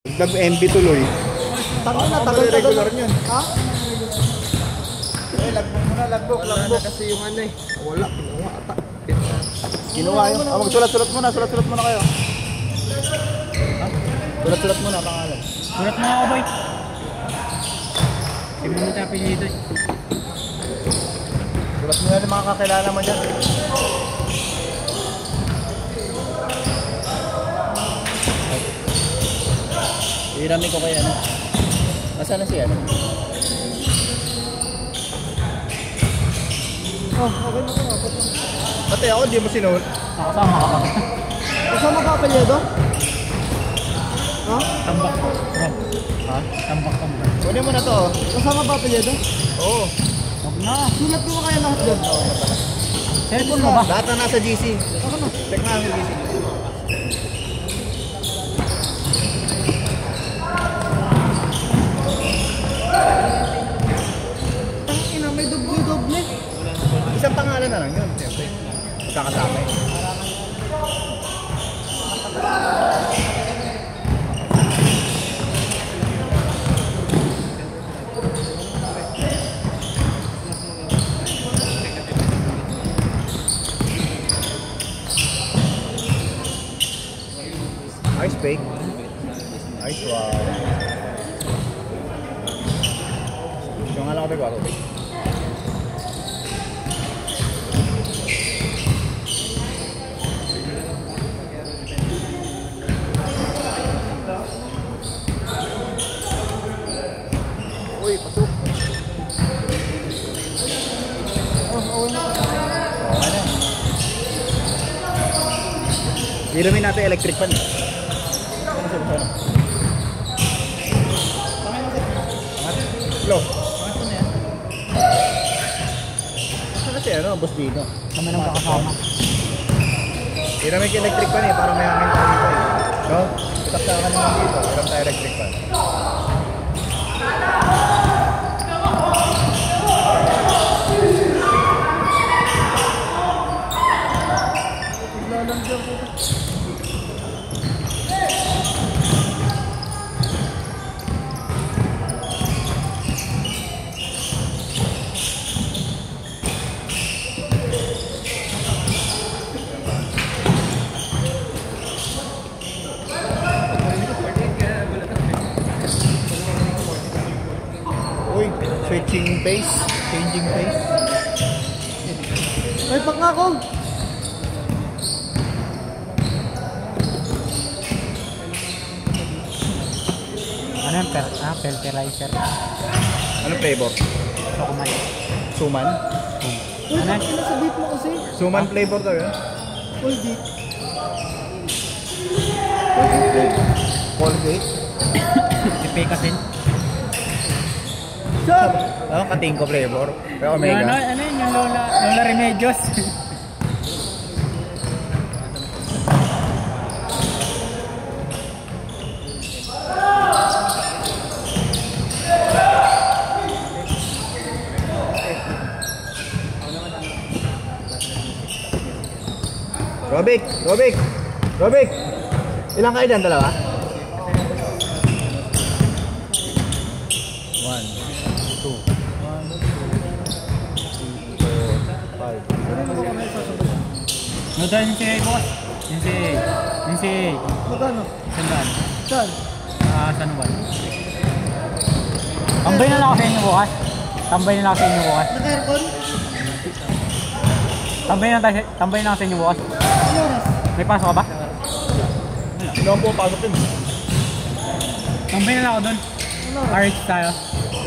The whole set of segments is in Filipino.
Nag-MB tuloy. Tango na, tagal-tagal niyan. Ha? Eh, lagbok. Wala na kasi yung ano eh. Wala, kinuha ata. Kinuha yun. Magsulat-sulat muna, sulat-sulat muna kayo. Ha? Sulat-sulat muna, pangalan. Sulat mo ako, boy. Hindi mo tapin dito eh. Sulat mo na yung mga kakilala mo dyan. Hirami ko kaya ano. Nasaan na siya? Oh, okay na ito. Pati ako, di mo sinuot. Nakasama ka pa. Kasama ka apelyedo? Ha? Tambak. Ha? Tambak. Kunin mo na to. Kasama ba apelyedo? Oo. Huwag na. Sulat mo kaya lahat dyan? Cellphone mo ba? Lahat na nasa GC. Ako na. Check na sa GC. Tangina, may doble-doble. Isang pangalan na lang yun. Siyempre. Magkakasama eh. Ice bake. Ice wow. Yung alam ko ba ito? Uy, pasok. Oh, na. Okay na. Hiramin natin electric fan. Ano siya ba? Hello. Ano siya, ano? Boss Dino. Kami nang kakasama. Hiramin ka electric fan eh, para may hangin tayo dito eh. No? Itak sa akin naman dito. Hiram tayo electric fan. Naglalandiyan ko. Uy, switching pace. Changing pace. Ay, pak nga ako. Ano yung fertilizer? Anong flavor? Chocoman. Suman? Uy, tangina sa beef mo kasi. Suman flavor daw yun? Full beef. Full beef flavor. Colgate? Ipekasin. Sir! Ano? Katingko flavor? Pero Omega? Ano yun yung Lola Remedios? Robik! Ilang kayo dyan? Dalawa? 1, 2, 3, 4, 5. No tayo yung si boss. Yung si Magkano? Sandaan. Saan? San Juan. Tambay na lang ako sa inyo bukas. Naka-aircon? Tambay na lang sa inyo bukas. Ano oras? May pasok ka ba? Hindi ako pumapasok din. Tambay na lang ako doon. Ano oras? RH tayo.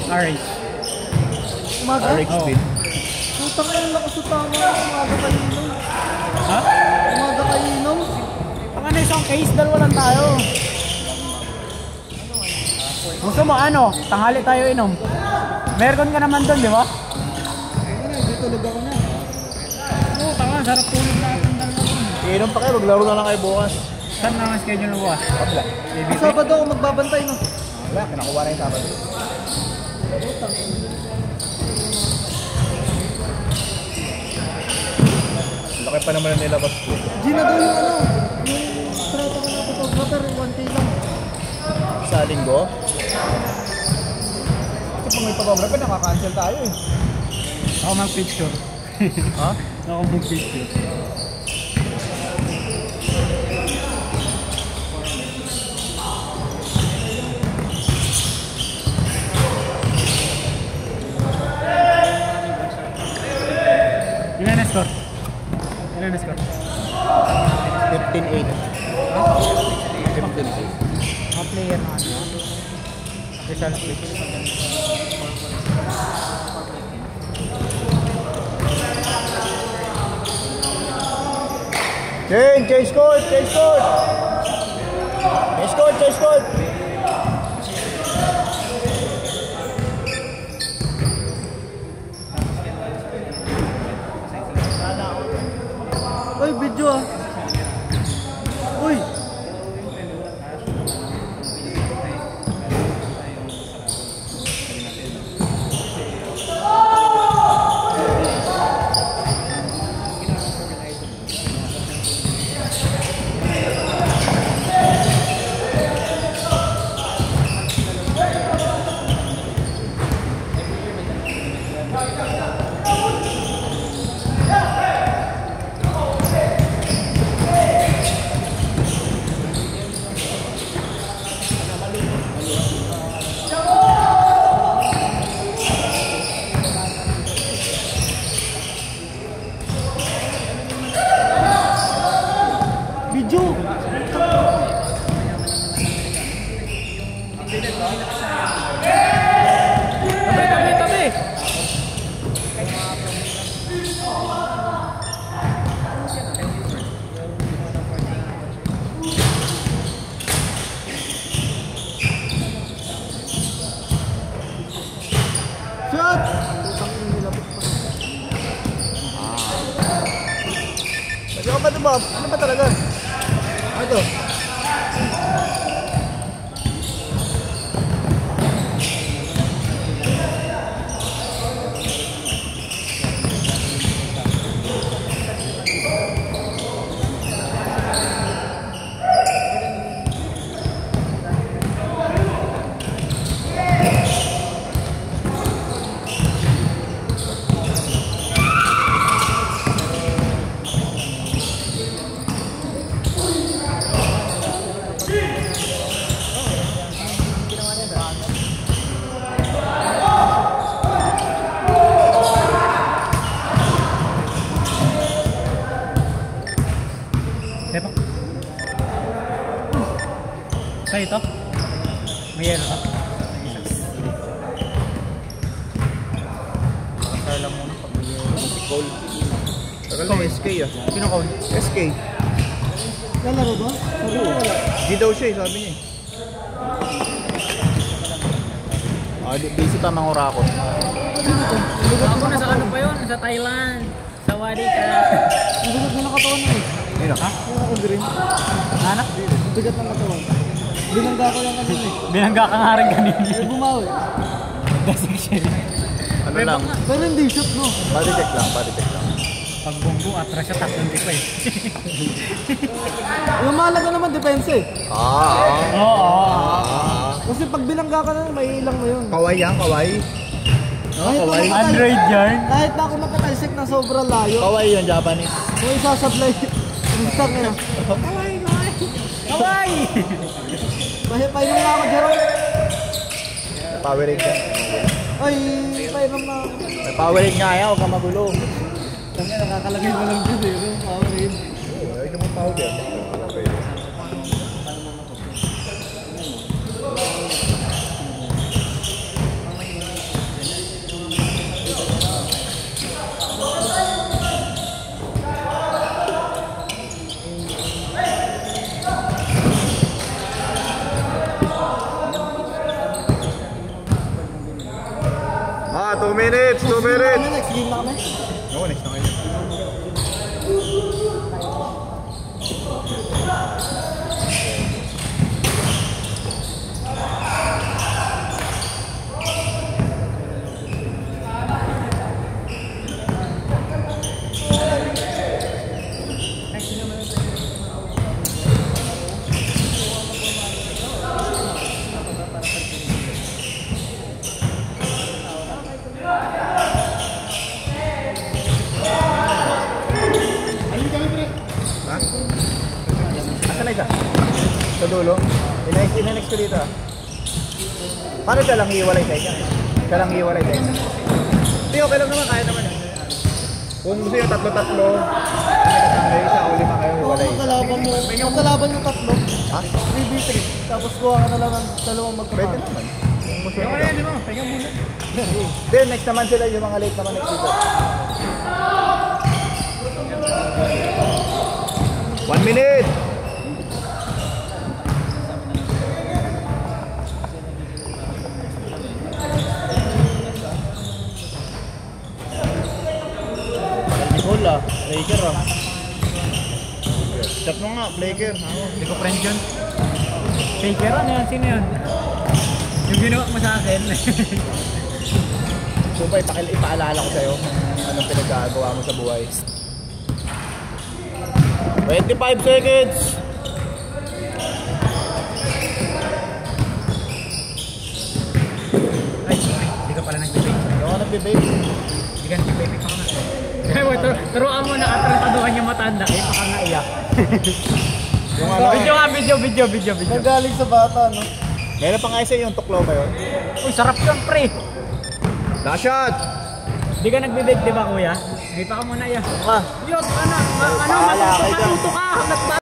RH. Umaga? RX Oo. speed. Putang ina, lakas sa tama. Umaga kayo inom. Ha? Umaga kayo inom. Baka na isang case, dalawa lang tayo. Gusto mo ano? Tanghali tayo inom. Meron ka naman doon, di ba? Ayun, dito tulog ako na. Oo, tanga. Sarap tulog natin dalawa. Inom pa kayo, maglaro na lang kayo bukas. Saan na ang schedule mo bukas? Kapla. Sa Sabado ako magbabantay, no? Wala, kinakuha na yung Sabado. Laki pa naman ang nilabas ko. Gina daw yung ano, yung strata ko na photographer, 1K lang. Sa linggo? Kasi pag may photographer, nakaka-cancel tayo eh. Ako mag-picture. Ha? Ako mag-picture. Ilan na score? Ilan na score? 15-8. 15-8. Mga player na ano? Special play. Change court! Change court! Change court! Change court! Uy, video ah. Uy. Video. Tabi. Shot! Pwede ka ba ito, Bob? Ano ba talaga? Ano ito? Tepak. Sa'yo ito? May yelo ka? Sa'yo lang muna pag may yelo. Si Cole. Tagal na SK ah. Sino ka? SK. Lalaro ba? Sabi ko wala. Di daw siya eh, sabi niya eh. Busy pa mga orakon. Ako na sa ano pa yun? Sa Thailand. Sa Wadi ka. Ang bigat na nakatawan na eh. Ayun Ha? Yung ako green. Anak? Ang bigat na nakatawan. Binangga ko lang kanina eh. Binangga ka nga rin kanina. May bumawi. Dasig siya. Ano lang? Pero hindi shot no. Body check lang, body check lang. Pag bonggo, atras siya, tatlong di pa eh. Yung mahalaga naman depensa eh. Oo. Kasi pag binangga ka na, may ilang mo yun. Kaway yan, kaway. Kahit kaway. na makatay- Android yarn. Kahit na ako makatalsik na sobrang layo. Kaway yun, Japanese. Kung isasablay, instant na. Kawai! Painom na ako, Jerome. Powerade yan. Ay, painom na ako. May Powerade nga yan, huwag ka magulo. Kami nakakalagay mo lang dyan eh. Yung Powerade. Ay, naman Powerade. Ah, 2 minutes, 2 minutes. Next game na kami. Oo, next na kayo. next ko dito. Paano siya lang hiwalay sa inyo? Siya lang hiwalay sa inyo. Hindi, okay lang naman. Kaya naman. Kung gusto nyo tatlo-tatlo, may isa o lima kayo hiwalay. Yung kalaban yung tatlo. Ha? 3v3. Tapos kuha ka na lang ng dalawang Pwede magkakaroon. naman. Kung gusto Yung nyo. kaya, di ba? Pahinga muna. Then next naman sila yung mga late naman next dito. 1 minute! Bola. Laker ah. Shot mo nga, Blaker. Hindi ko friend yun. Faker, ano yun? Sino yun? Yung ginawa mo sa akin. So ba, ipaalala ko sa'yo anong pinagkagawa mo sa buhay. 25 seconds! Ay, hindi ka pala nag-debate. Yung ka nagbe-bake? Hindi ka nag-debate pa ka na. Turuan mo na atrantaduhan yung matanda. Eh, baka nga iyak. Yung ano? Video nga, video. Nagaling sa bata, no? Meron pa nga isa yung tuklo ba yun? Uy, sarap yun, pre. Last shot! Hindi ka nagbe-bake, di ba, kuya? Hindi pa ka muna iyak. Ah, Yun, ano, Bahala kayo dyan. matuto ka.